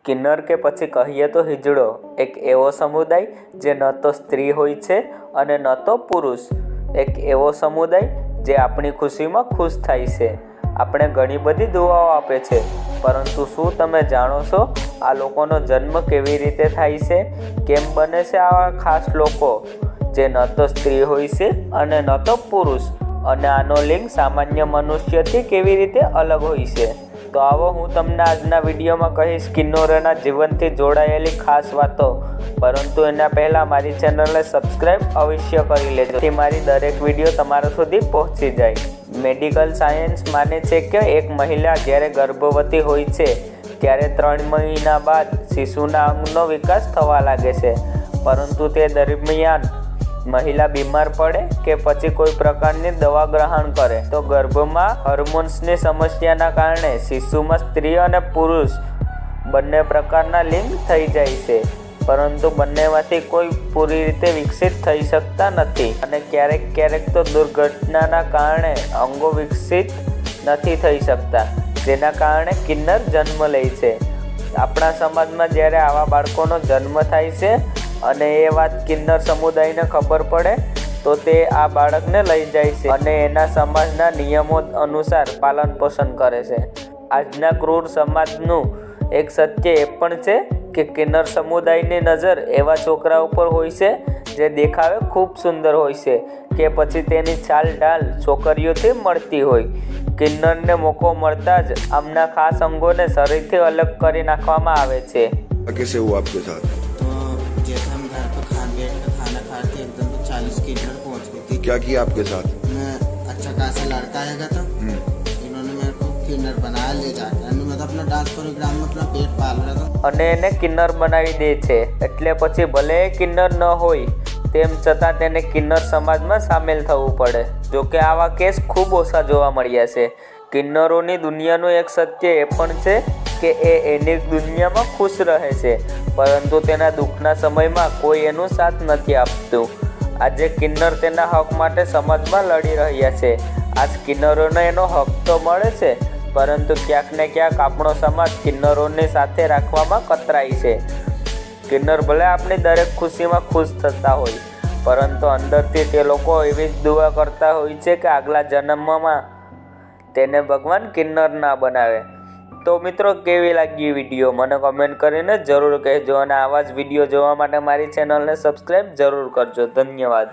કિન્નર કે પછી કહીએ તો હિજડો એક એવો સમુદાય જે ન તો સ્ત્રી હોય છે અને ન તો પુરુષ, એક એવો સમુદાય જે આપણી ખુશીમાં ખુશ થાય છે, આપણે ઘણી બધી દુઆઓ આપે છે, પરંતુ શું તમે જાણો છો આ લોકોનો જન્મ કેવી રીતે થાય છે? કેમ બને છે આવા ખાસ લોકો જે ન તો સ્ત્રી હોય છે અને ન તો પુરુષ, અને આનો લિંગ સામાન્ય મનુષ્યથી કેવી રીતે અલગ હોય છે? તો આવો હું તમને આજના વિડીયોમાં કહીશ કિન્નરોના જીવનથી જોડાયેલી ખાસ વાતો, પરંતુ એના પહેલાં મારી ચેનલને સબસ્ક્રાઈબ અવશ્ય કરી લેજો જેથી મારી દરેક વિડીયો તમારા સુધી પહોંચી જાય। મેડિકલ સાયન્સ માને છે કે એક મહિલા જ્યારે ગર્ભવતી હોય છે ત્યારે 3 મહિના બાદ શિશુના અંગનો વિકાસ થવા લાગે છે, પરંતુ તે દરમિયાન મહિલા બીમાર પડે કે પછી કોઈ પ્રકારની દવા ગ્રહણ કરે તો ગર્ભમાં હોર્મોન્સની સમસ્યાના કારણે શિશુમાં સ્ત્રી અને પુરુષ બંને પ્રકારના લિંગ થઈ જાય છે, પરંતુ બંનેમાંથી કોઈ પૂરી રીતે વિકસિત થઈ શકતા નથી અને ક્યારેક તો દુર્ઘટનાના કારણે અંગો વિકસિત નથી થઈ શકતા, જેના કારણે કિન્નર જન્મ લે છે। આપણા સમાજમાં જ્યારે આવા બાળકોનો જન્મ થાય છે અને એ વાત કિન્નર સમુદાયને ખબર પડે તો તે આ બાળકને લઈ જાય છે અને એના સમાજના નિયમો અનુસાર પાલન પોષણ કરે છે। આજના ક્રૂર સમાજનું એક સત્ય એ પણ છે કે કિન્નર સમુદાયની નજર એવા છોકરા ઉપર હોય છે જે દેખાવે ખૂબ સુંદર હોય છે કે પછી તેની ચાલ ઢાલ છોકરીઓથી મળતી હોય। કિન્નરને મોકો મળતા જ આમના ખાસ અંગોને શરીરથી અલગ કરી નાખવામાં આવે છે। कैसे हुआ आपके साथ? जैसे हम घर पर खाना खाते एकदम तो 40 किन्नर पहुंच गई थी। क्या किया आपके साथ? मैं अच्छा खासा लड़का आएगा था, इन्होंने मेरे को किन्नर बनाया ले जाकर, मैं तो अपना डांस प्रोग्राम में अपना पेट पाल रहा था અને એને કિન્નર બનાવી દે છે, એટલે પછી ભલે કિન્નર ન હોય તેમ છતાં તેને કિન્નર સમાજમાં સામેલ થવું પડે। જોકે આવા કેસ ખૂબ ઓછા જોવા મળ્યા છે। કિન્નરોની દુનિયાનું એક સત્ય એ પણ છે કે એની દુનિયામાં ખુશ રહે છે, પરંતુ તેના દુઃખના સમયમાં કોઈ એનો સાથ નથી આપતું। આજે કિન્નર તેના હક માટે સમાજમાં લડી રહ્યા છે। આજ કિન્નરોને એનો હક તો મળે છે, પરંતુ ક્યાંક ને ક્યાંક આપણો સમાજ કિન્નરોની સાથે રાખવામાં કતરાય છે। કિન્નર ભલે આપણી દરેક ખુશીમાં ખુશ થતા હોય, પરંતુ અંદરથી તે લોકો એવી જ દુઆ કરતા હોય છે કે આગલા જન્મમાં તેને ભગવાન કિન્નર ના બનાવે। તો મિત્રો, કેવી લાગી વિડીયો મને કમેન્ટ કરીને જરૂર કહેજો અને આવા જ વિડીયો જોવા માટે મારી ચેનલને સબસ્ક્રાઈબ જરૂર કરજો। ધન્યવાદ।